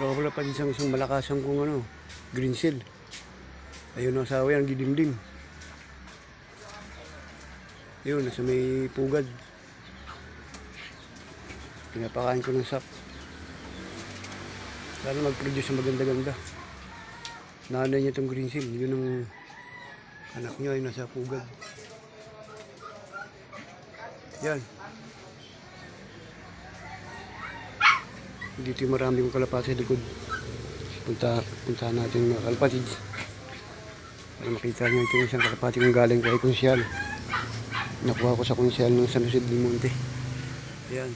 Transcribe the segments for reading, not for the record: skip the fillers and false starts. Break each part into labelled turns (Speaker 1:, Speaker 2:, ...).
Speaker 1: So wala pa din isang malakasan kong green seal. Ayun ang asawa yan, gidimdim. Yun, nasa may pugad. Pinapakain ko ng sap. Sana mag-produce ng maganda-ganda. Nanay niya itong green seal. Yun ang anak niya ay nasa pugad. Yan. Dito yung marami kong kalapati sa likod. Punta natin mga kalapati. Para makita nyo ito yung isang kalapati kong galing kay Kunsyal. Nakuha ko sa Kunsyal ng San Jose del Monte. Ayan.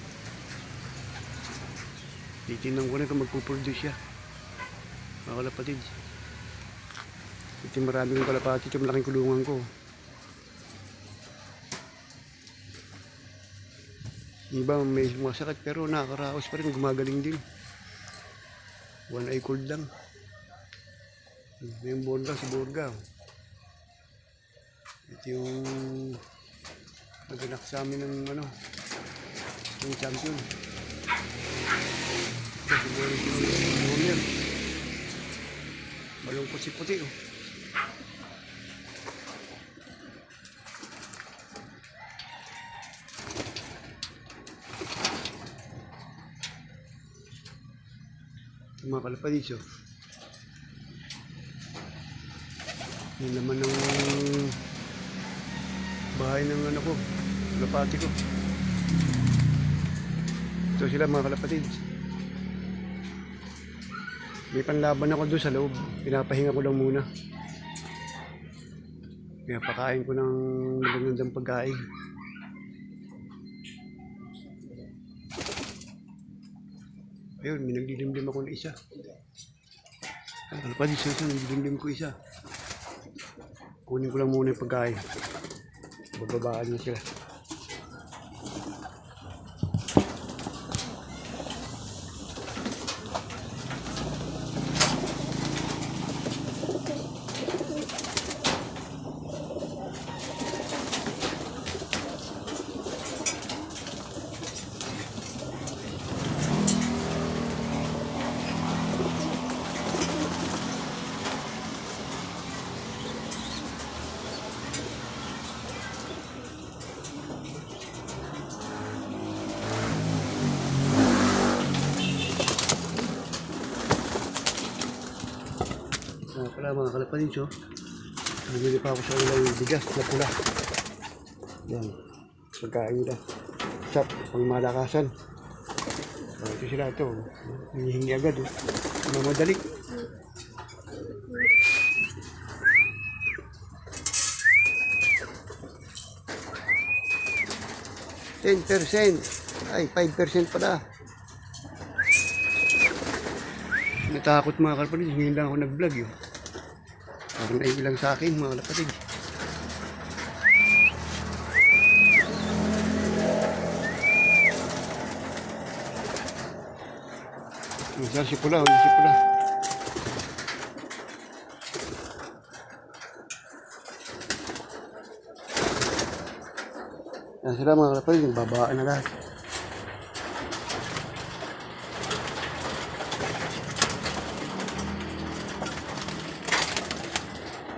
Speaker 1: Titignan ko na kung magpuproduce siya. Mga kalapatid. Ito yung marami kong kalapati. Ito yung malaking kulungan ko. Iba may sumasakit pero nakakaraos pa rin. Gumagaling din. One eye cold lang. May Borga si Borga. Ito yung naganak sa amin ng yung champion. Ito siguro yung owner. Malungkot si puti oh. Ito mga kalapatid oh. Yung laman ng bahay ng ko, kalapati ko. Ito sila mga kalapatid. May panlaban ako doon sa loob. Pinapahinga ko lang muna. Pinapakain ko ng magandang pagkain. Ayun, may nagdilimlim ako ng isa. Kalapatid sa isa, nagdilimlim ko isa. Kunin ko lang muna yung pagkain. Bababaan na sila. Pala mga kalapatid so, bumili pa ako sa ilang bigas na pula. Yan, pagkain nila. Sap, pang malakasan. So, ito sila ito. Hinihingi agad oh. Mamadali. $10. Ay, 5% pala. Natakot mga kalapatid, hindi lang ako nag-vlog yun. Parang naiilang sa akin mga kalapatid. Masarap si pula, si pula. Yan sila mga kalapatid, babaan na lahat.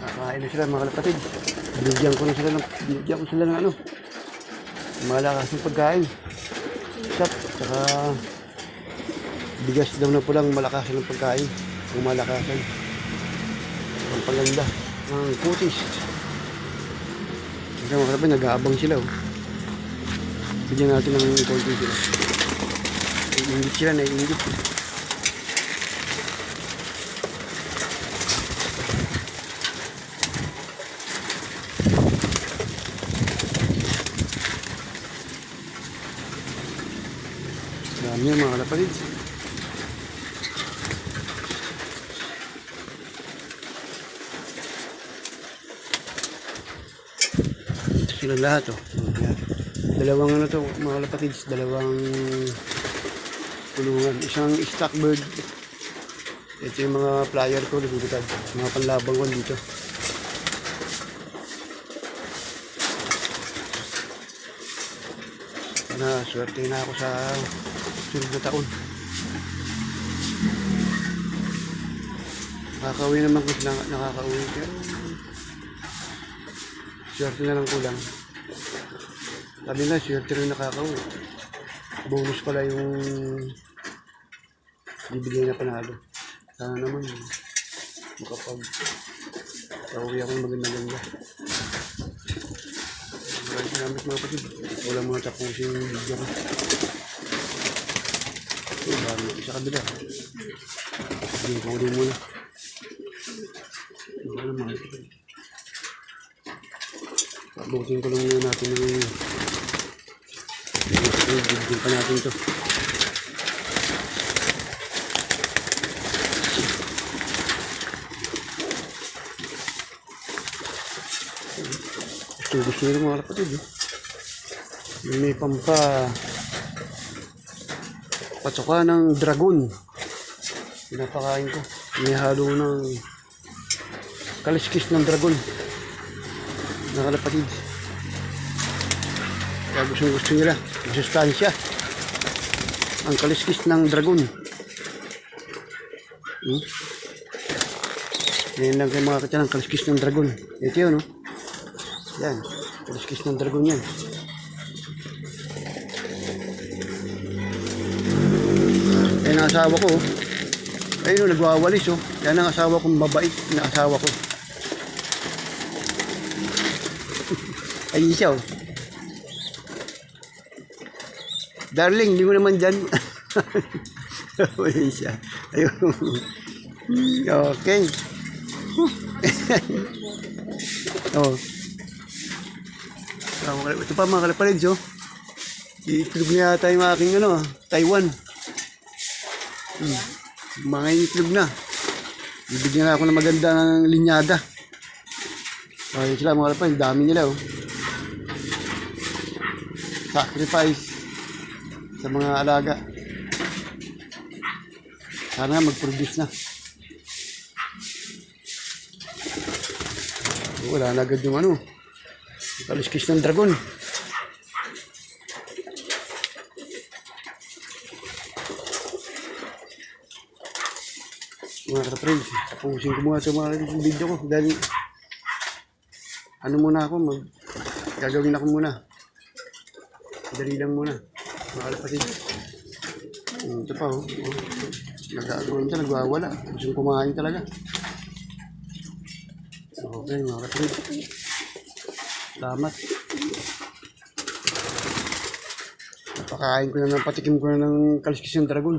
Speaker 1: Nakain na sila mga kalapatid. Binigyan ko sila ng malakas ng pagkain. Sap, saka bigas daw na pulang malakasan ng pagkain. Ang malakasan. Ang paganda ng kutis. Kasi mga kalapatid, nag-aabang sila oh. Bigyan natin ng konti sila. Naiingit sila, naiingit. Dami yan mga kalapatid. Ito silang lahat oh. Dalawang to mga kalapatid, dalawang kulungan. Isang stock bird. Ito yung mga flyer ko, lubutad. Mga panlabang ko dito. Swerte na ako sa sunod na taon. Nakakauwi naman kung nakakauwi. Pero, swerte na lang kulang. Sabi na, swerte rin nakakauwi. Bonus pala yung bibigyan na panalo. Sana naman, makapag-auwi akong maganda-ganda. Maraming salamat mga kapatid. Wala mga tapusin yung video ko. Dami sa kabila. Yung kunin muna. Wala mga kapatid. Pabutin ko lang muna natin ng video pa natin ito. Gusto nyo mga kapatid. May patsuka ng dragon. Pinapakain ko. May halo ng kaliskis ng dragon. Mga kapatid. Kaya gusto nila. Sustansya. Ang kaliskis ng dragon. Ngayon lang kayo mga kapatid ng kaliskis ng dragon. Ito yun, no? Yan, kaliskis ng dragon yan. Yan ang asawa ko. Ayun, nagwawalis, oh. Yan ang asawa kong mabait na asawa ko. Ayun siya, oh. Darling, hindi mo naman dyan. Ayun siya. Ayun. Okay. Oh. Ito pa mga kalapalids, oh. Iitlog na yata yung aking Taiwan. Mga iitlog na. Bibigyan na ako ng magandang linyada. Ayun sila mga kalapalids, dami nila, oh. Sacrifice sa mga alaga. Sana mag-produce na. Wala na agad yung kaliskis ng dragon. Mga ka-friends, tapusin ko muna ito mga video ko dahil muna ako, gagawin ako muna. Dali lang muna mga kalapatid. Ito pa, oh. Nag-aagawin ka, nagwawala. Gusto kumain talaga. Okay mga kapatid. Salamat. Napakain ko na patikim ko na ng kaliskis ng dragon.